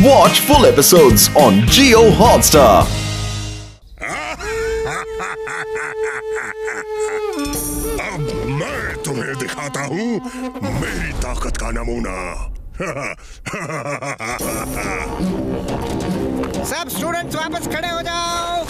Watch full episodes on Jio Hotstar. अब मैं तुम्हें दिखाता हूँ मेरी ताकत का नमूना। सब स्टूडेंट्स वापस खड़े हो जाओ।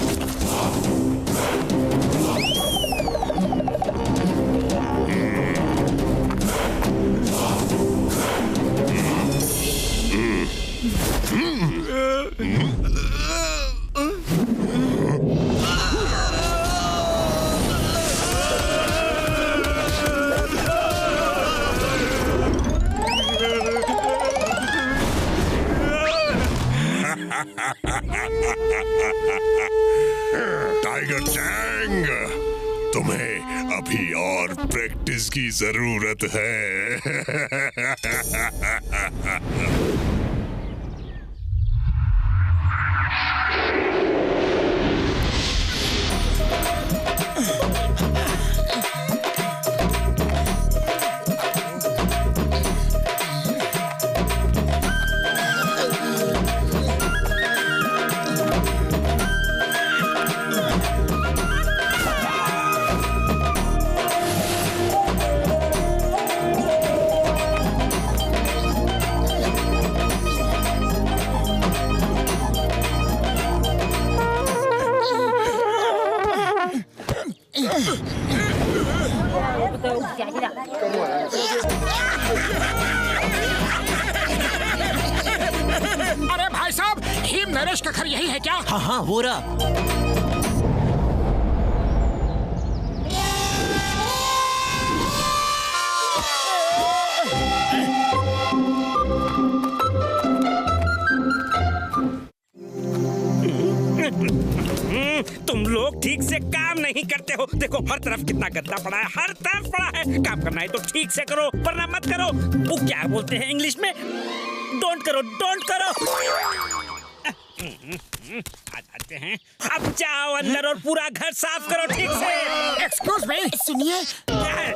टाइगर चैंग, तुम्हें अभी और प्रैक्टिस की जरूरत है। अरे भाई साहब, हिम नरेश का घर यही है क्या? हाँ हाँ वो रहा। तुम लोग ठीक से काम नहीं करते हो। देखो हर तरफ कितना गंदा पड़ा है, हर तरफ पड़ा है। काम करना है तो ठीक से करो, वरना मत करो। वो क्या बोलते हैं इंग्लिश में? डोंट करो, डोंट करो। आ जाते हैं। अब जाओ अंदर और पूरा घर साफ करो ठीक से। एक्सक्यूज मी, सुनिए। क्या है?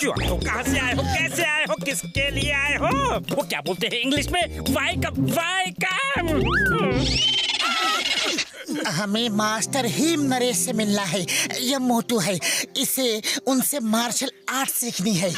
क्यों आए हो? कहाँ से आए हो? कैसे आए हो? किसके लिए आए हो? वो क्या बोलते हैं इंग्लिश में? वाई कम, वाई कम। हमें मास्टर हिम नरेश से मिलना है। यह मोटू है, इसे उनसे मार्शल आर्ट सीखनी है।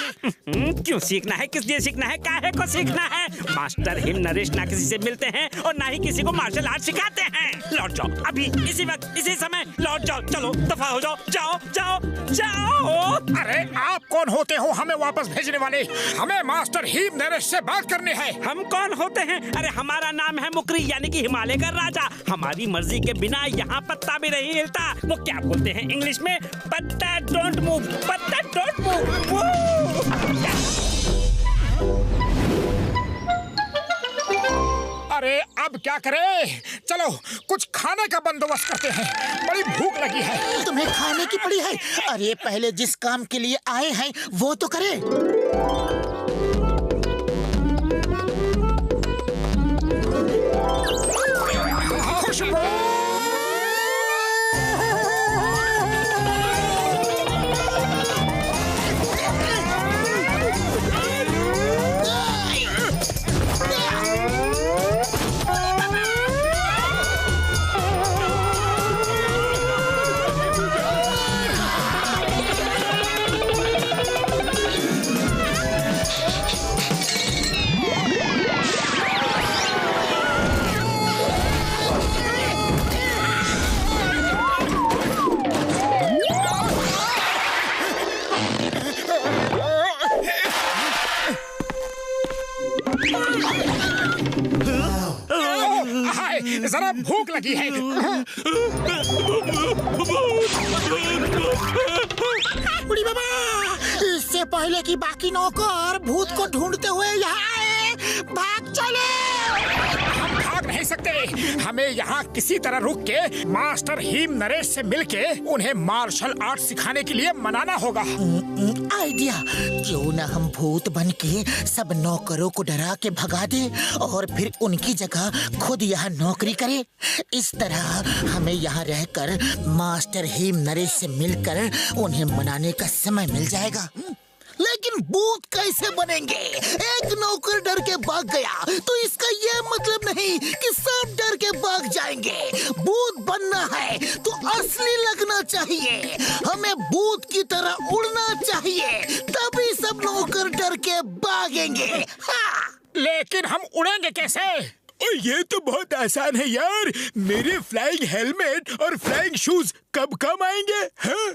क्यों सीखना है? किस लिए सीखना है? काहे को सीखना है? मास्टर हिम नरेश ना किसी से मिलते हैं और ना ही किसी को मार्शल आर्ट सिखाते हैं। लौट जाओ अभी, इसी वक्त, इसी समय लौट जाओ। चलो दफा हो जाओ, जाओ जाओ जाओ। अरे आप कौन होते हो हमें वापस भेजने वाले? हमें मास्टर हिम नरेश से बात करनी है। हम कौन होते हैं? अरे हमारा नाम है मुकरी, यानी कि हिमालय का राजा। हमारी मर्जी के बिना यहाँ पत्ता भी नहीं हिलता। वो क्या बोलते हैं इंग्लिश में? पत्ता डोंट मूव, पत्ता डोंट मूव। अरे अब क्या करें? चलो कुछ खाने का बंदोबस्त करते हैं, बड़ी भूख लगी है। तुम्हें खाने की पड़ी है? अरे पहले जिस काम के लिए आए हैं वो तो करें। जरा भूख लगी है। बुढ़ी बाबा, इससे पहले कि बाकी नौकर भूत को ढूंढते हुए यहाँ आए, भाग चले। हम भाग नहीं सकते। हमें यहाँ किसी तरह रुक के मास्टर हिम नरेश से मिलके उन्हें मार्शल आर्ट सिखाने के लिए मनाना होगा। आइडिया, क्यों न हम भूत बन के सब नौकरों को डरा के भगा दे और फिर उनकी जगह खुद यहाँ नौकरी करे। इस तरह हमें यहाँ रहकर मास्टर हिम नरेश से मिलकर उन्हें मनाने का समय मिल जाएगा। लेकिन भूत कैसे बनेंगे? एक नौकर डर के भाग गया तो इसका ये मतलब नहीं नहीं कि सब डर के भाग जाएंगे। भूत बनना है तो असली लगना चाहिए। हमें भूत की तरह उड़ना चाहिए, तभी सब नौकर डर के भागेंगे। हाँ। लेकिन हम उड़ेंगे कैसे? ये तो बहुत आसान है यार। मेरे फ्लाइंग हेलमेट और फ्लाइंग शूज कब काम आएंगे? हाँ?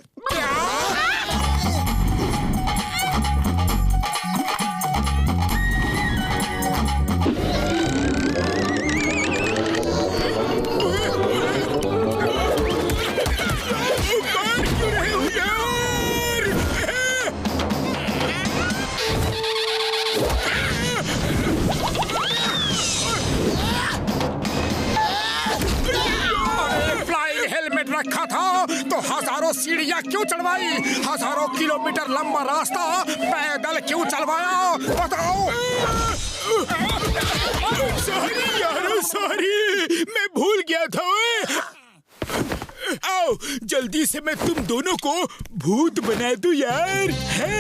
रखा था तो हजारों सीढ़ियां क्यों चढ़वाई? हजारों किलोमीटर लंबा रास्ता पैदल क्यों चलवाया? बताओ। सॉरी यारो, सॉरी, मैं भूल गया था। आओ जल्दी से मैं तुम दोनों को भूत बना दूं यार। है?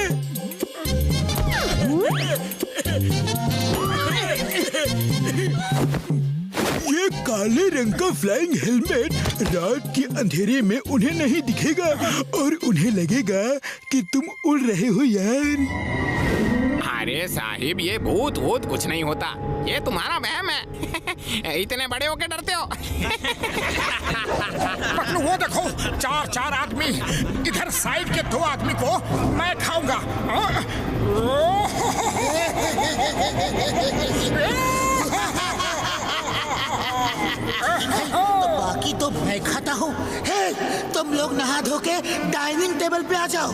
ये काले रंग का फ्लाइंग हेलमेट रात के अंधेरे में उन्हें नहीं दिखेगा और उन्हें लगेगा कि तुम उड़ रहे हो यार। अरे साहिब, ये भूत वूत कुछ नहीं होता, ये तुम्हारा वहम है। इतने बड़े होके डरते हो। पतलू वो देखो, चार आदमी। इधर साइड के 2 आदमी को मैं खाऊंगा। बाकी तो मैं खाता हूँ। हे, तुम लोग नहा धो के डाइनिंग टेबल पे आ जाओ।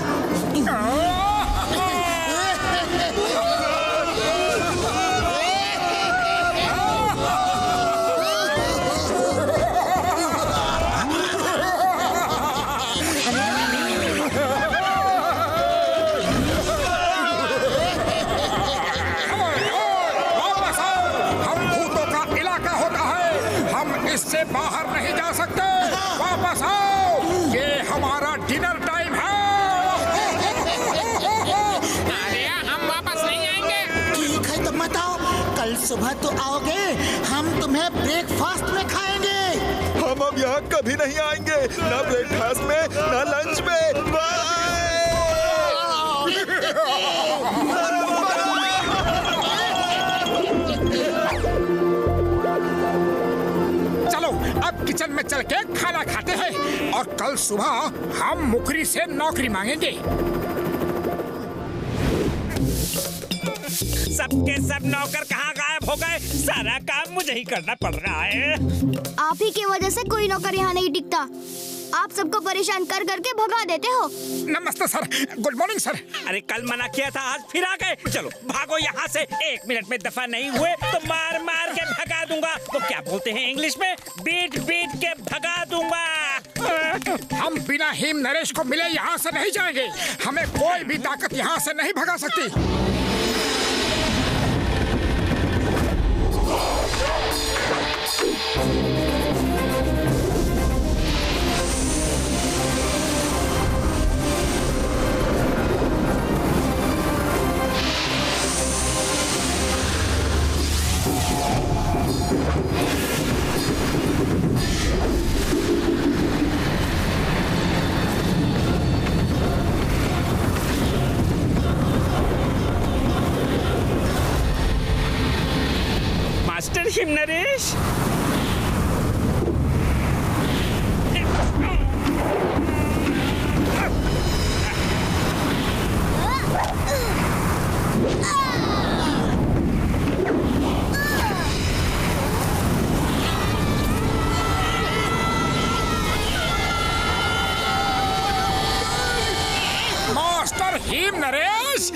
इससे बाहर नहीं जा सकते। वापस आओ, ये हमारा डिनर टाइम है। अरे हम वापस नहीं आएंगे। ठीक है तो मत आओ, कल सुबह तो आओगे, हम तुम्हें ब्रेकफास्ट में खाएंगे। हम अब यहाँ कभी नहीं आएंगे, ना ब्रेकफास्ट में ना लंच में। चलो अब किचन में चल के खाना खाते हैं और कल सुबह हम मुखरी से नौकरी मांगेंगे। सबके सब नौकर कहाँ गायब हो गए? सारा काम मुझे ही करना पड़ रहा है। आप ही की वजह से कोई नौकर यहाँ नहीं टिकता। आप सबको परेशान कर करके भगा देते हो। नमस्ते सर, गुड मॉर्निंग सर। अरे कल मना किया था, आज फिर आ गए। चलो भागो यहाँ से, 1 मिनट में दफा नहीं हुए तो मार मार के भगा दूंगा। वो क्या बोलते हैं इंग्लिश में, बीट बीट के भगा दूंगा। हम बिना हिम नरेश को मिले यहाँ से नहीं जाएंगे। हमें कोई भी ताकत यहाँ से नहीं भगा सकती। मास्टर हिम नरेश, मास्टर हिम नरेश।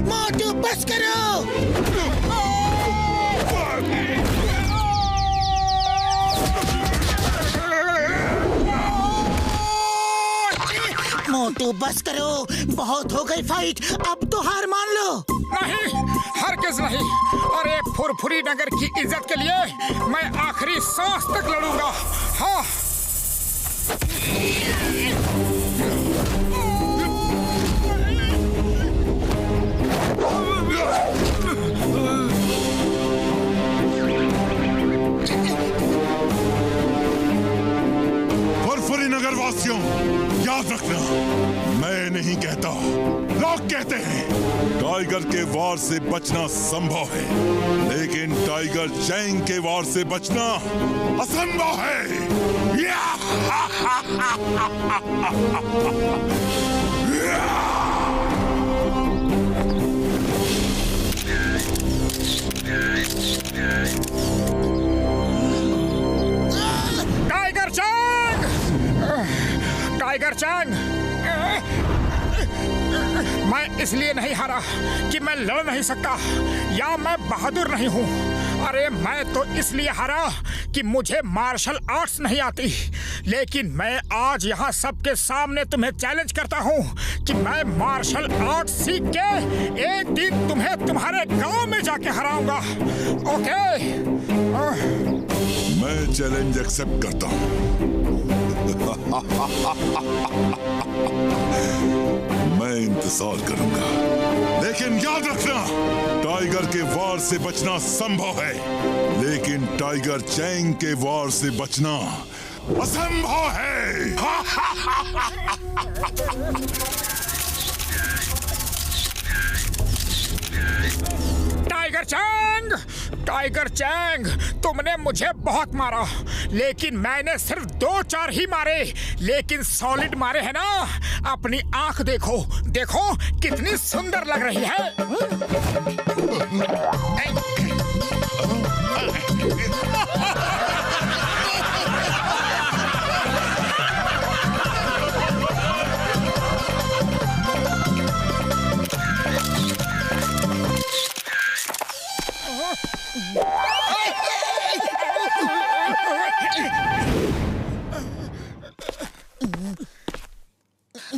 मोटू बस करो। मोटू बस करो, बहुत हो गई फाइट, अब तो हार मान लो। नहीं, हरगिज नहीं। अरे फुरफुरी नगर की इज्जत के लिए मैं आखिरी सांस तक लड़ूंगा। हाँ। फुरफुरी नगर वासियों, याद रखना, मैं नहीं कहता, लोग कहते हैं टाइगर के वार से बचना संभव है, लेकिन टाइगर चैंग के वार से बचना असंभव है। Tiger Chang! Tiger Chang! मैं इसलिए नहीं हारा कि मैं लड़ नहीं सकता या मैं बहादुर नहीं हूँ। अरे मैं तो इसलिए हारा कि मुझे मार्शल आर्ट्स नहीं आती, लेकिन मैं आज यहाँ सबके सामने तुम्हें चैलेंज करता हूँ कि मैं मार्शल आर्ट्स सीख के एक दिन तुम्हें तुम्हारे गांव में जाके हराऊंगा। ओके? मैं चैलेंज एक्सेप्ट करता हूँ। मैं इंतजार करूंगा, लेकिन याद रखना, टाइगर के वार से बचना संभव है, लेकिन टाइगर चैंग के वार से बचना असंभव है। Tiger Chang! टाइगर चैंग, तुमने मुझे बहुत मारा, लेकिन मैंने सिर्फ 2-4 ही मारे, लेकिन सॉलिड मारे हैं ना। अपनी आंख देखो, देखो कितनी सुंदर लग रही है।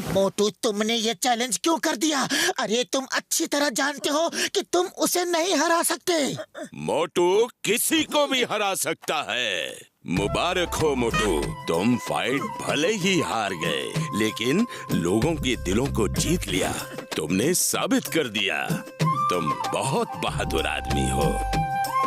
मोटू, तुमने ये चैलेंज क्यों कर दिया? अरे तुम अच्छी तरह जानते हो कि तुम उसे नहीं हरा सकते। मोटू किसी को भी हरा सकता है। मुबारक हो मोटू, तुम फाइट भले ही हार गए, लेकिन लोगों के दिलों को जीत लिया। तुमने साबित कर दिया तुम बहुत बहादुर आदमी हो।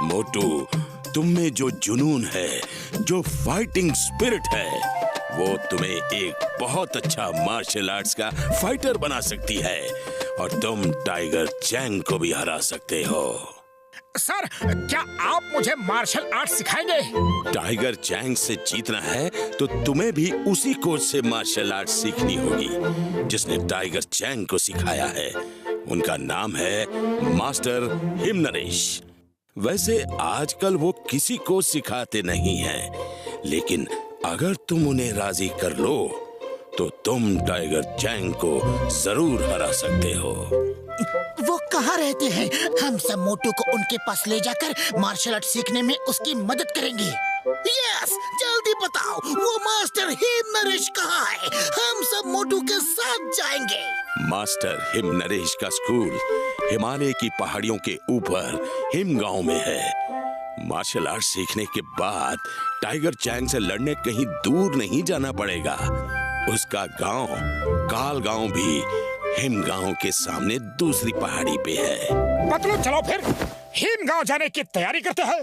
मोटू, तुम में जो जुनून है, जो फाइटिंग स्पिरिट है, वो तुम्हें एक बहुत अच्छा मार्शल आर्ट्स का फाइटर बना सकती है, और तुम टाइगर चैंग को भी हरा सकते हो। सर, क्या आप मुझे मार्शल आर्ट सिखाएंगे? टाइगर चैंग से जीतना है तो तुम्हें भी उसी कोच से मार्शल आर्ट सीखनी होगी जिसने टाइगर चैंग को सिखाया है। उनका नाम है मास्टर हिम नरेश। वैसे आजकल वो किसी को सिखाते नहीं हैं, लेकिन अगर तुम उन्हें राजी कर लो तो तुम टाइगर चैंग को जरूर हरा सकते हो। वो कहाँ रहते हैं? हम सब मोटू को उनके पास ले जाकर मार्शल आर्ट सीखने में उसकी मदद करेंगे। यस, जल्दी बताओ, वो मास्टर हिम नरेश कहाँ है? हम सब मोटू के साथ जाएंगे। मास्टर हिम नरेश का स्कूल हिमालय की पहाड़ियों के ऊपर हिम गांव में है। मार्शल आर्ट सीखने के बाद टाइगर चैंग से लड़ने कहीं दूर नहीं जाना पड़ेगा। उसका गांव काल गांव भी हिम गांव के सामने दूसरी पहाड़ी पे है। मतलब चलो फिर हिम गांव जाने की तैयारी करते हैं।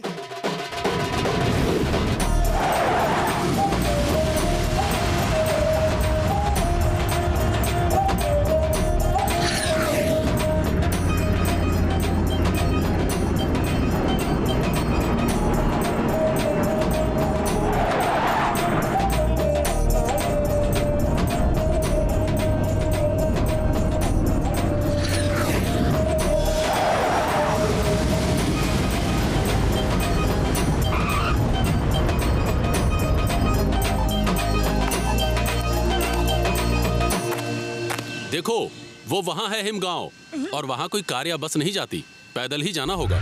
देखो वो वहाँ है हिमगांव, और वहाँ कोई कार या बस नहीं जाती, पैदल ही जाना होगा।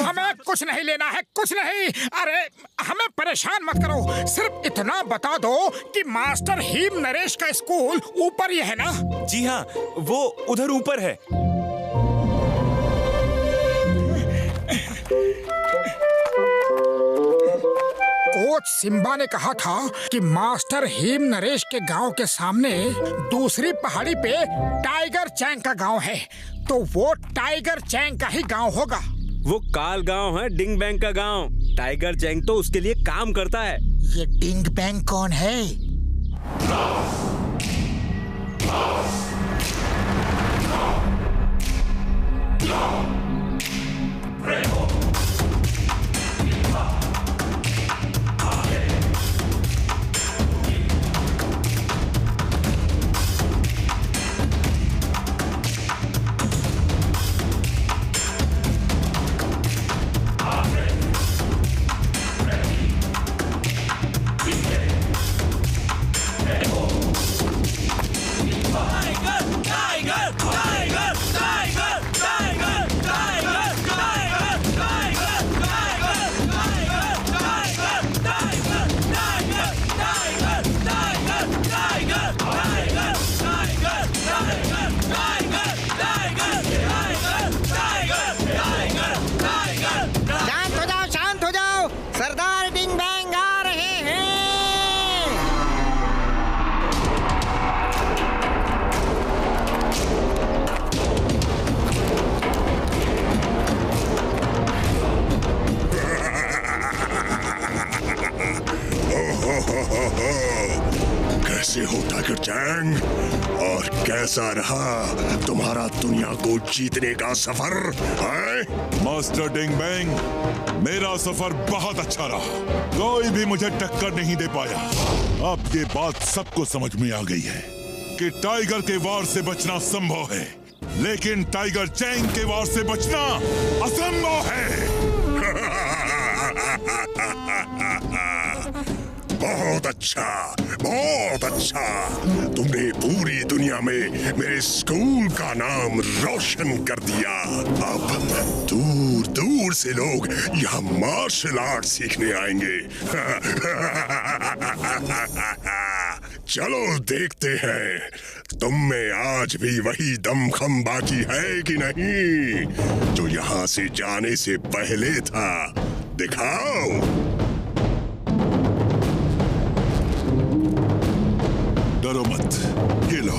हमें कुछ नहीं लेना है, कुछ नहीं। अरे हमें परेशान मत करो, सिर्फ इतना बता दो कि मास्टर हिम नरेश का स्कूल ऊपर ही है ना? जी हाँ, वो उधर ऊपर है। कोच सिम्बा ने कहा था कि मास्टर हिम नरेश के गांव के सामने दूसरी पहाड़ी पे टाइगर चैंग का गांव है, तो वो टाइगर चैंग का ही गांव होगा। वो काल गांव है, डिंग बैंग का गांव। टाइगर चैंग तो उसके लिए काम करता है। ये डिंग बैंग कौन है? शांत हो जाओ, सरदार डिंग बैंग आ रहे हैं। कैसे हो टाइगर चैंग, और कैसा रहा तुम्हारा दुनिया को जीतने का सफर? मास्टर डिंग बैंग, मेरा सफर बहुत अच्छा रहा। कोई भी मुझे टक्कर नहीं दे पाया। अब ये बात सबको समझ में आ गई है कि टाइगर के वार से बचना संभव है, लेकिन टाइगर चैंग के वार से बचना असंभव है। बहुत अच्छा, बहुत अच्छा। तुमने पूरी दुनिया में मेरे स्कूल का नाम रोशन कर दिया। अब दूर दूर से लोग यहाँ मार्शल आर्ट सीखने आएंगे। चलो देखते हैं तुम में आज भी वही दमखम बाकी है कि नहीं जो यहाँ से जाने से पहले था। दिखाओ। हाथ ये लो।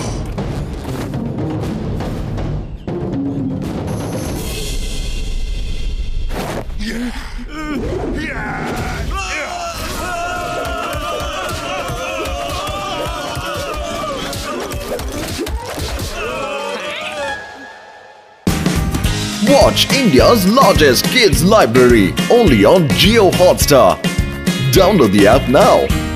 Watch India's largest kids library only on Jio Hotstar. Download the app now.